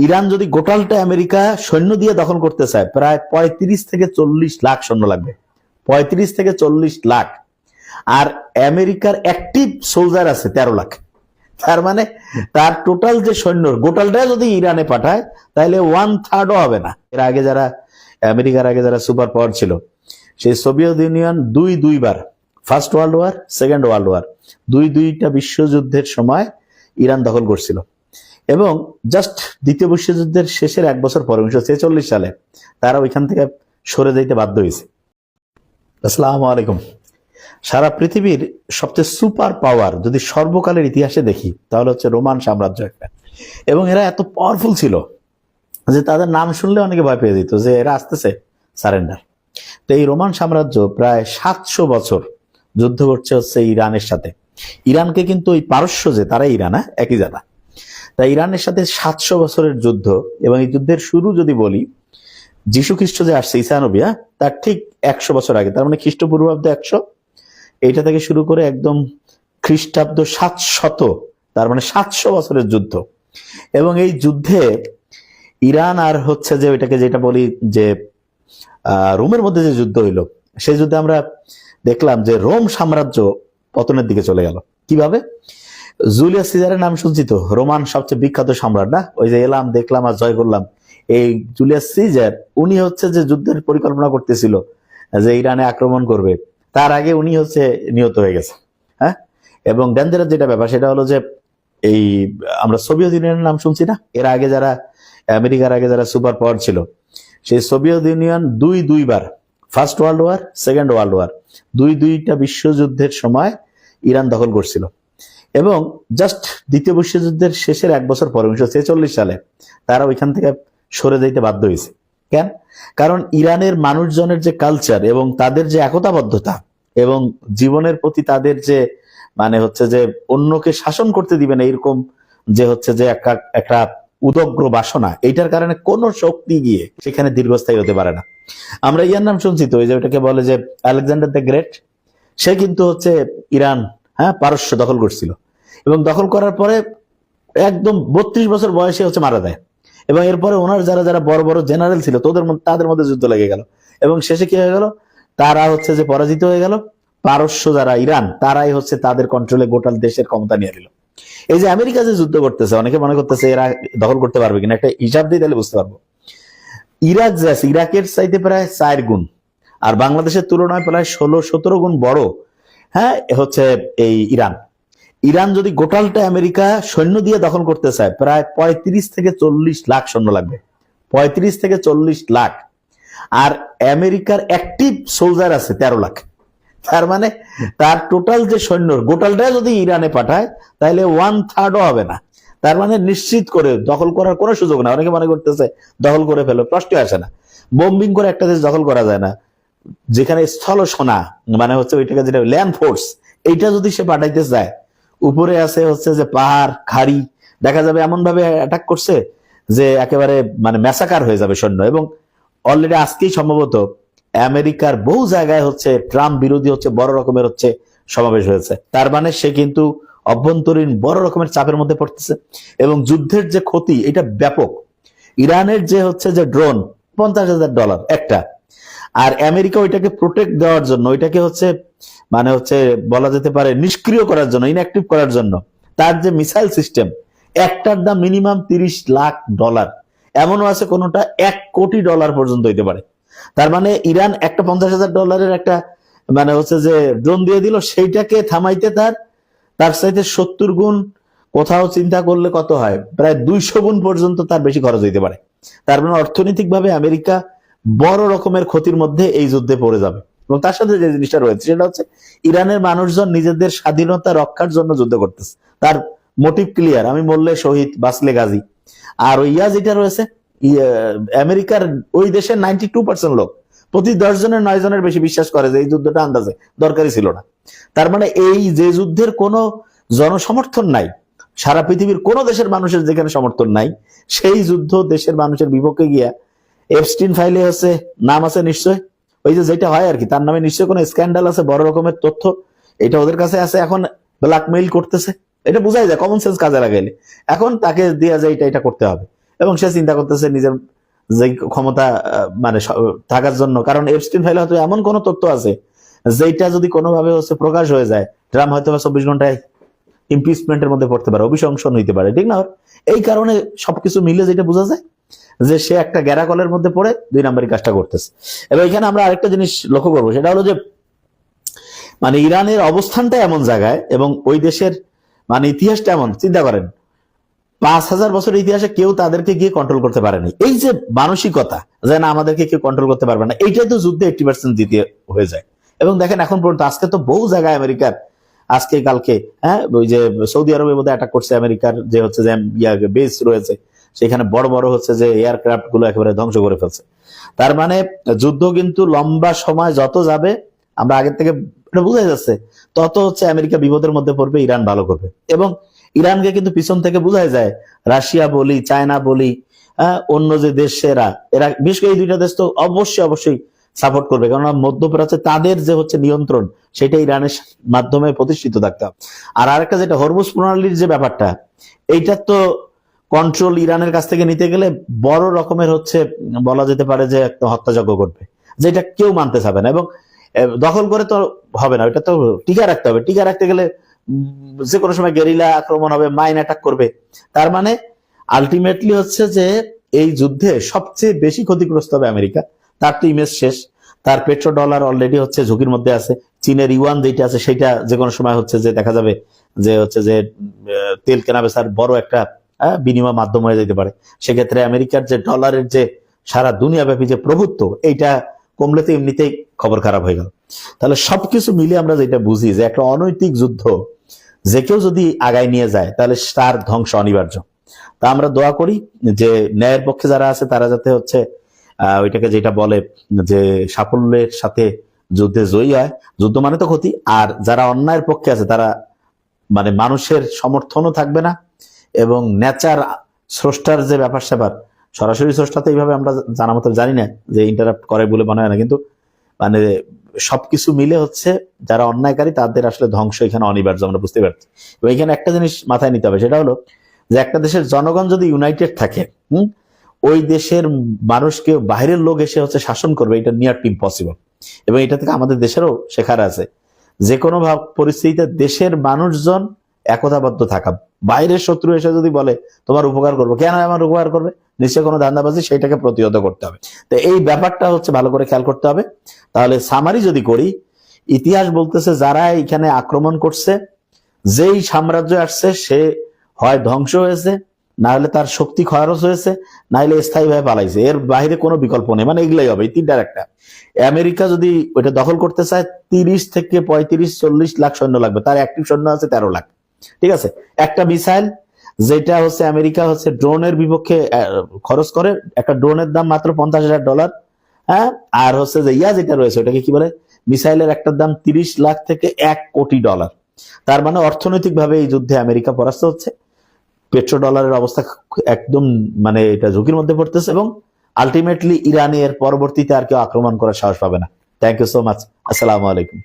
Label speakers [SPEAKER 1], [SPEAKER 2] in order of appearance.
[SPEAKER 1] Iran যদি গোটালটা America সৈন্য দিয়ে দখল করতে চায়, প্রায় 35 থেকে 40 লাখ সৈন্য লাগবে। 35 থেকে 40 লাখ। আর আমেরিকার অ্যাক্টিভ সোলজার আছে 13 লাখ। তার মানে তার টোটাল যে সৈন্য গোটালটা যদি ইরানে পাঠায়, তাহলে 1/3ও হবে না। এর আগে যারা আমেরিকার আগে যারা সুপার পাওয়ার ছিল, সেই সোভিয়েত ইউনিয়ন দুইবার, first world war, second world war, দুইটা বিশ্বযুদ্ধের সময় ইরান দখল করছিল। এবং জাস্ট দ্বিতীয় বিশ্বযুদ্ধের শেষের 1 বছর পরে 1946 সালে তারা ওইখান থেকে সরে যেতে বাধ্য হয়েছে। আসসালামু আলাইকুম। সারা পৃথিবীর সবচেয়ে সুপার পাওয়ার যদি সর্বকালের ইতিহাসে দেখি, তাহলে হচ্ছে রোমান সাম্রাজ্য একটা। এবং এরা এত পাওয়ারফুল ছিল যে তাদের নাম শুনলে অনেকে ভয় পেয়ে যেত যে এরা আসতেছে সারেন্ডার। তো এই রোমান সাম্রাজ্য প্রায় 700 বছর যুদ্ধ করছে হচ্ছে ইরানের সাথে। ইরানকে কিন্তু ওই পারস্য যে তারা ইরান, একই জায়গা। তাই ইরানের সাথে 700 বছরের যুদ্ধ। এবং এই যুদ্ধের শুরু যদি বলি, যীশু খ্রিস্ট যে আসছে, ঈসা নবী, তার ঠিক 100 বছর আগে, তার মানে খ্রিস্টপূর্বাব্দ 100, এইটা থেকে শুরু করে একদম খ্রিস্টাব্দ 700, তার মানে 700 বছরের যুদ্ধ। এবং এই যুদ্ধে ইরান আর হচ্ছে যে ওইটাকে যেটা বলি যে রোমের মধ্যে যে যুদ্ধ হইলো, সেই যুদ্ধে আমরা দেখলাম যে রোম সাম্রাজ্য পতনের দিকে চলে গেল। কিভাবে? জুলিয়াস সিজারের নাম শুনছি তো, রোমান সবচেয়ে বিখ্যাত সম্রাট না? ওই যে এলাম, দেখলাম আর জয় করলাম। এই জুলিয়াস সিজার, উনি হচ্ছে যে যুদ্ধের পরিকল্পনা করতেছিল যে ইরানে আক্রমণ করবে, তার আগে উনি হচ্ছে নিহত হয়ে গেছে। হ্যাঁ। এবং ডেঞ্জারাস যেটা ব্যাপার সেটা হলো যে এই আমরা সোভিয়েত ইউনিয়নের নাম শুনছি না? এর আগে যারা আমেরিকার আগে যারা সুপার পাওয়ার ছিল, সেই সোভিয়েত ইউনিয়ন দুইবার, first world war, second world war, দুইটা বিশ্বযুদ্ধের সময় ইরান দখল করছিল। এবং জাস্ট দ্বিতীয় বিশ্বযুদ্ধের শেষের 1 বছর পরে 1946 সালে তারা ওইখান থেকে সরে যেতে বাধ্য হয়েছে। কেন? কারণ ইরানের মানুষজনের যে কালচার এবং তাদের যে একতাবদ্ধতা এবং জীবনের প্রতি তাদের যে মানে হচ্ছে যে অন্যকে শাসন করতে দিবে না এরকম যে হচ্ছে যে একটা উদগ্র বাসনা, এইটার কারণে কোন শক্তি গিয়ে সেখানে দীর্ঘস্থায়ী হতে পারে না। আমরা ইয়ার নাম শুনছি তো, ওই যে ওটাকে বলে যে আলেকজান্ডার দ্য গ্রেট। সে কিন্তু হচ্ছে ইরান, পারস্য দখল করছিল। এবং দখল করার পরে একদম 32 বছর বয়সে হচ্ছে মারা যায়। এবং এরপরে ওনার যারা যারা বড় বড় জেনারেল ছিল তাদের মধ্যে যুদ্ধ লেগে গেল। এবং শেষে কি হয়ে গেল? তারা হচ্ছে যে পরাজিত হয়ে গেল। পারস্য যারা ইরান, তারাই হচ্ছে তাদের কন্ট্রোলে গোটা দেশের ক্ষমতা নিয়ে নিল। এই যে আমেরিকা যে যুদ্ধ করতেছে, অনেকে মনে করতেছে এরা দখল করতে পারবে কিনা, একটা হিসাব দিয়ে তাহলে বুঝতে পারবো। ইরাক যে আছে, ইরাকের চাইতে প্রায় 4 গুণ, আর বাংলাদেশের তুলনায় প্রায় 16-17 গুণ বড় হচ্ছে এই ইরান। ইরান যদি গোটালটা আমেরিকা সৈন্য দিয়ে দখল করতে চায়, প্রায় 35 থেকে 40 লাখ সৈন্য লাগবে। 35 থেকে 40 লাখ। আর আমেরিকার অ্যাক্টিভ সোলজার আছে 13 লাখ। তার মানে তার টোটাল যে সৈন্য গোটালটা যদি ইরানে পাঠায়, তাহলে 1/3ও হবে না। তার মানে নিশ্চিত করে দখল করার কোনো সুযোগ না। অনেকে মনে করতেছে দখল করে ফেলো, প্রশ্ন আসে না। বোম্বিং করে একটা দেশ দখল করা যায় না। যেখানে স্থল সোনা মানে হচ্ছে ওইটাকে যেটা ল্যান্ড ফোর্স, এইটা যদি সে পাঠাইতে চায়, উপরে আছে হচ্ছে যে পাহাড় খাড়ি, দেখা যাবে এমন ভাবে অ্যাটাক করছে যে একেবারে মানে ম্যাসাকার হয়ে যাবে সৈন্য। এবং অলরেডি আজকেই সম্ভবত আমেরিকার বহু জায়গায় হচ্ছে ট্রাম্প বিরোধী হচ্ছে বড় রকমের হচ্ছে সমাবেশ হয়েছে। তার মানে সে কিন্তু অভ্যন্তরীণ বড় রকমের চাপের মধ্যে পড়তেছে। এবং যুদ্ধের যে ক্ষতি এটা ব্যাপক। ইরানের যে হচ্ছে যে ড্রোন $50,000 একটা, আর আমেরিকা ওইটাকে প্রোটেক্ট দেওয়ার জন্য, ওইটাকে হচ্ছে মানে হচ্ছে বলা যেতে পারে নিষ্ক্রিয় করার জন্য, ইনঅ্যাক্টিভ করার জন্য তার যে মিসাইল সিস্টেম, একটার দাম মিনিমাম $30 লাখ। এমনও আছে কোনোটা $1 কোটি পর্যন্ত হইতে পারে। তার মানে ইরান একটা $50,000 একটা মানে হচ্ছে যে ড্রোন দিয়ে দিল, সেইটাকে থামাইতে তার চাইতে 70 গুণ, কোথাও চিন্তা করলে কত হয়, প্রায় 200 গুণ পর্যন্ত তার বেশি খরচ হইতে পারে। তার মানে অর্থনৈতিকভাবে আমেরিকা বড় রকমের ক্ষতির মধ্যে এই যুদ্ধে পড়ে যাবে। এবং তার সাথে যে জিনিসটা রয়েছে সেটা হচ্ছে ইরানের মানুষজন নিজেদের স্বাধীনতা রক্ষার জন্য যুদ্ধ করতেছে। তার মোটিভ ক্লিয়ার, আমি মরলে শহীদ, বাঁচলে গাজী। আর ওই যেটা রয়েছে আমেরিকার ওই দেশের 92% লোক, প্রতি 10 জনের 9 জনের বেশি বিশ্বাস করে যে এই যুদ্ধটা আন্দাজে দরকারই ছিল না। তার মানে এই যে যুদ্ধের কোনো জনসমর্থন নাই, সারা পৃথিবীর কোন দেশের মানুষের যেখানে সমর্থন নাই, সেই যুদ্ধ দেশের মানুষের বিপক্ষে গিয়া এপস্টিন ফাইলে হচ্ছে নাম আছে নিশ্চয়, ওই যে যেটা হয় আর কি, তার নামে নিশ্চয় কোনো স্ক্যান্ডাল আছে, বড় রকমের তথ্য, এটা ওদের কাছে আছে। এখন ব্ল্যাকমেইল করতেছে, এটা বোঝাই যায় কমন সেন্স কাজে লাগাইলে। এখন তাকে দেয়া যায় এটা করতে হবে। এবং সে চিন্তা করতেছে নিজের যে ক্ষমতা মানে থাকার জন্য, কারণ এপস্টিন ফাইলে হয়তো এমন কোন তথ্য আছে যেটা যদি কোনোভাবে প্রকাশ হয়ে যায়, ট্রাম্প হয়তো 24 ঘন্টায় ইমপিচমেন্টের মধ্যে পড়তে পারে, অভিশংসন হইতে পারে, ঠিক না? এই কারণে সবকিছু মিলে যেটা বোঝা যায় যে সে একটা গ্যারাকলের মধ্যে পড়ে 2 নম্বরই কাজটা করতেছে। এবং এখানে আমরা আরেকটা জিনিস লক্ষ্য করবো, সেটা হলো যে মানে ইরানের অবস্থানটা এমন জায়গায় এবং ওই দেশের মানে ইতিহাসটা এমন, চিন্তা করেন 5000 বছরের ইতিহাসে কেউ তাদেরকে গিয়ে কন্ট্রোল করতে পারেনি। এই যে মানসিকতা যে না আমাদেরকে কেউ কন্ট্রোল করতে পারবে না, এইটাই তো যুদ্ধে 80% জিতে হয়ে যায়। এবং দেখেন এখন পর্যন্ত আজকে তো বহু জায়গায় আমেরিকার আজকে কালকে ওই যে সৌদি আরবের মধ্যে অ্যাটাক করছে আমেরিকার যে যে বেস রয়েছে, সেখানে বড় বড় যে এয়ারক্রাফট গুলো একেবারে ধ্বংস করে ফেলছে। তার মানে যুদ্ধ কিন্তু লম্বা সময় যত যাবে, আমরা আগের থেকে বোঝা যাচ্ছে, তত আমেরিকা বিপদের মধ্যে পড়বে, ইরান ভালো করবে। এবং ইরানকে কিন্তু পিছন থেকে বোঝাই যায়, রাশিয়া বলি, চায়না বলি, অন্য যে দেশেরা, এরা বিশেষ করে এই দুইটা দেশ তো অবশ্যই সাপোর্ট করবে, কারণ মধ্যপ্রাচ্যে তাদের যে নিয়ন্ত্রণ, সেটা ইরানের মাধ্যমে প্রতিষ্ঠিত থাকতে হবে। আর আরেকটা যেটা হরমুজ প্রণালীর যে ব্যাপারটা, এইটা তো কন্ট্রোল ইরানের কাছ থেকে নিতে গেলে বড় রকমের বলা যেতে পারে যে একটা হত্যাযজ্ঞ করবে, যেটা কেউ মানতে চাবে না। এবং দখল করে তো হবে না, ওইটা তো টিকা রাখতে হবে। টিকা রাখতে গেলে যে কোনো সময় গেরিলা আক্রমণ হবে, মাইন অ্যাটাক করবে। তার মানে আলটিমেটলি যে এই যুদ্ধে সবচেয়ে বেশি ক্ষতিগ্রস্ত হবে আমেরিকা। তার তো ইমেজ শেষ, তার পেট্রো ডলার অলরেডি ঝুঁকির মধ্যে আছে। চীনের ইউয়ান যেটা আছে সেটা যে কোনো সময় যে দেখা যাবে যে তেল কেনা বেচার বড় একটা বিনিময় মাধ্যম হয়ে যেতে পারে। সেক্ষেত্রে আমেরিকার যে ডলারের যে সারা দুনিয়াব্যাপী যে প্রভুত্ব, এইটা কমলে তো এমনিতেই খবর খারাপ হয়ে গেল। তাহলে সবকিছু মিলে আমরা যেটা বুঝি যে একটা অনৈতিক যুদ্ধ যে কেউ যদি আগায় নিয়ে যায় তাহলে তার ধ্বংস অনিবার্য। তা আমরা দোয়া করি যে ন্যায়ের পক্ষে যারা আছে তারা যাতে ওইটাকে যেটা বলে যে সাফল্যের সাথে যুদ্ধে জয়ী হয়। যুদ্ধ মানে তো ক্ষতি। আর যারা অন্যায়ের পক্ষে আছে তারা মানে মানুষের সমর্থনও থাকবে না, এবং নেচার স্রষ্টার যে ব্যাপার স্যাপার, সরাসরি স্রষ্টা তো এইভাবে আমরা জানা মতো জানি না যে ইন্টারাপ্ট করে বলে মনে হয় না, কিন্তু মানে সবকিছু মিলে যারা অন্যায়কারী তাদের আসলে ধ্বংস এখানে অনিবার্য, আমরা বুঝতে পারছি। এবং এখানে একটা জিনিস মাথায় নিতে হবে, সেটা হলো যে একটা দেশের জনগণ যদি ইউনাইটেড থাকে, ওই দেশের মানুষকে বাইরের লোক এসে শাসন করবে, এটা নিয়ার টু ইম্পসিবল। এবং এটা থেকে আমাদের দেশেরও শেখার আছে, যে কোনো পরিস্থিতিতে দেশের মানুষজন একতাবদ্ধ থাকা। বাইরের শত্রু এসে যদি বলে তোমার উপকার করবো, কেন আমার উপকার করবে, নিশ্চয় কোনো ধান্দাবাজি, সেটাকে প্রতিহত করতে হবে। তো এই ব্যাপারটা ভালো করে খেয়াল করতে হবে। তাহলে সামারি যদি করি, ইতিহাস বলতেছে যারা এখানে আক্রমণ করছে, যেই সাম্রাজ্য আসছে সে হয় ধ্বংস হয়েছে, না হলে তার শক্তি খরচ হয়েছে, না হলে স্থায়ীভাবে পালাইছে। এর বাইরে কোনো বিকল্প নেই, মানে এগুলাই হবে, এই তিনটার একটা। আমেরিকা যদি ওইটা দখল করতে চায় 30 থেকে 35-40 লাখ সৈন্য লাগবে, তার অ্যাক্টিভ সৈন্য আছে 13 লাখ। ঠিক আছে, একটা মিসাইল যেটা আমেরিকা ড্রোনের বিপক্ষে খরচ করে, একটা ড্রোনের দাম মাত্র $50,000। হ্যাঁ, আর যে যেটা রয়েছে ওটাকে কি বলে, মিসাইলের একটা দাম 30 লাখ থেকে $1 কোটি। তার মানে অর্থনৈতিক ভাবে এই যুদ্ধে আমেরিকা পরাস্ত হচ্ছে। পেট্রো ডলারের অবস্থা একদম মানে এটা ঝুঁকির মধ্যে পড়তেছে, এবং আলটিমেটলি ইরানের পরবর্তীতে আর কেউ আক্রমণ করার সাহস পাবে না। Thank you so much. আসসালামু আলাইকুম।